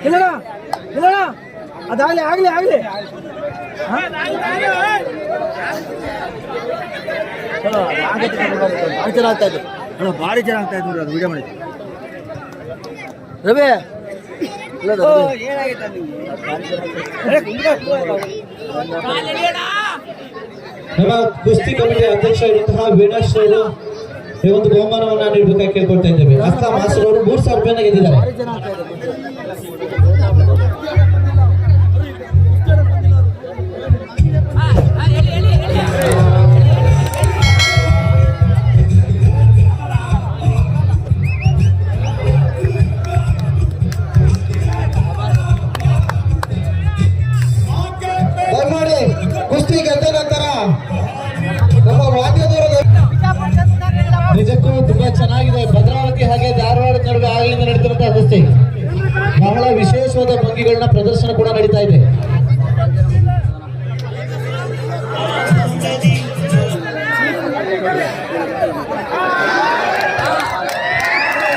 ಇಲ್ಲಣ್ಣ ಇಲ್ಲಣ್ಣ ಅದಾಗಲಿ ಆಗಲಿ ಆಗಲಿ ಭಾಳ ಚೆನ್ನಾಗಿ ಆಗ್ತಾ ಇತ್ತು ಅಣ್ಣ, ಭಾರಿ ಚೆನ್ನಾಗಿ ಆಗ್ತಾ ಇತ್ತು ಅದು ವಿಡಿಯೋ ಮಾಡಿ ರವಿ ನಮ್ಮ ಕುಸ್ತಿ ಕಮಿಟಿ ಅಧ್ಯಕ್ಷ ಇರುವಂತಹ ವೀಣಾಶ್ ಅವರು ಈ ಒಂದು ಬಹುಮಾನವನ್ನ ನೀಡಬೇಕಾಗಿ ಕೇಳ್ಕೊಳ್ತಾ ಇದ್ದೇವೆ. ಅಸ್ತಾ ಮಾಸ್ಟರ್ ಅವರು 3,000 ರೂಪಾಯಿನ ಗೆದ್ದಿದ್ದಾರೆ. ಕುಸ್ತಿ ಗೆದ್ದ ನಂತರ ನಮ್ಮ ವಾದ್ಯದವರು ನಿಜಕ್ಕೂ ತುಂಬಾ ಚೆನ್ನಾಗಿದೆ. ಭದ್ರಾವತಿ ಹಾಗೆ ಧಾರವಾಡ ನಡುವೆ ಆಗಲಿಂದ ನಡೀತಿರುವಂತಹ ಕುಸ್ತಿ ಬಹಳ ವಿಶೇಷವಾದ ಭಂಗಿಗಳನ್ನ ಪ್ರದರ್ಶನ ಕೂಡ ನಡೀತಾ ಇದೆ.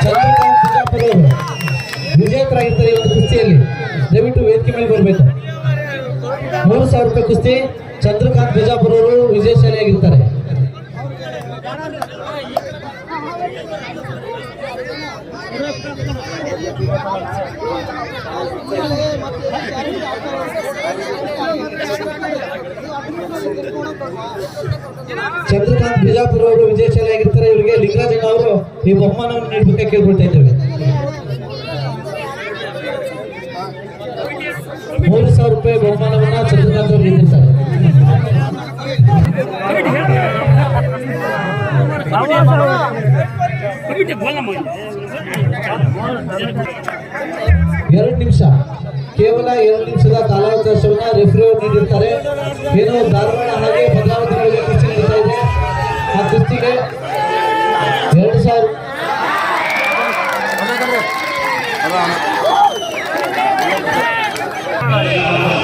ಚಂದ್ರಕಾಂತ್ ಬಿಜಾಪುರ ವಿಜೇತರಾಗಿರ್ತಾರೆ ಈ ಒಂದು ಕುಸ್ತಿಯಲ್ಲಿ. ದಯವಿಟ್ಟು ವೇದಿಕೆ ಮೇಲೆ ಬರಬೇಕು. 3,000 ರೂಪಾಯಿ ಕುಸ್ತಿ ಚಂದ್ರಕಾಂತ್ ಬಿಜಾಪುರ ಅವರು ವಿಜಯಶಾಲಿಯಾಗಿರ್ತಾರೆ. ಚಂದ್ರಕಾಂತ್ ಬಿಜಾಪುರ ಅವರು ವಿಜಯಶಾಲಿಯಾಗಿರ್ತಾರೆ. ಇವರಿಗೆ ಲಿಂಗರಾಜಣ್ಣ ಅವರು ಈ ಬಹುಮಾನವನ್ನು ನೀಡಬೇಕಾಗಿ ಕೇಳ್ಕೊಳ್ತಾ ಇದ್ದೇವೆ. 3,000 ರೂಪಾಯಿ ಬಹುಮಾನವನ್ನ ಚಂದ್ರಕಾಂತ್ ಅವರು ನೀಡಿರ್ತಾರೆ. ಎರಡು ನಿಮಿಷ, ಕೇವಲ 2 ನಿಮಿಷದ ಕಾಲಾವಕಾಶವನ್ನ ರೆಫ್ರಿ ಅವರು ನೀಡಿರ್ತಾರೆ. ಏನೋ ಧಾರವಾಡ ಹಾಗೆ ಭದ್ರಾವತಿ ನಡುವೆ ಕುಸ್ತಿ ನಡೀತಾ ಇದೆ. ಆ ಕುಸ್ತಿಗೆ 2,000 Thank you.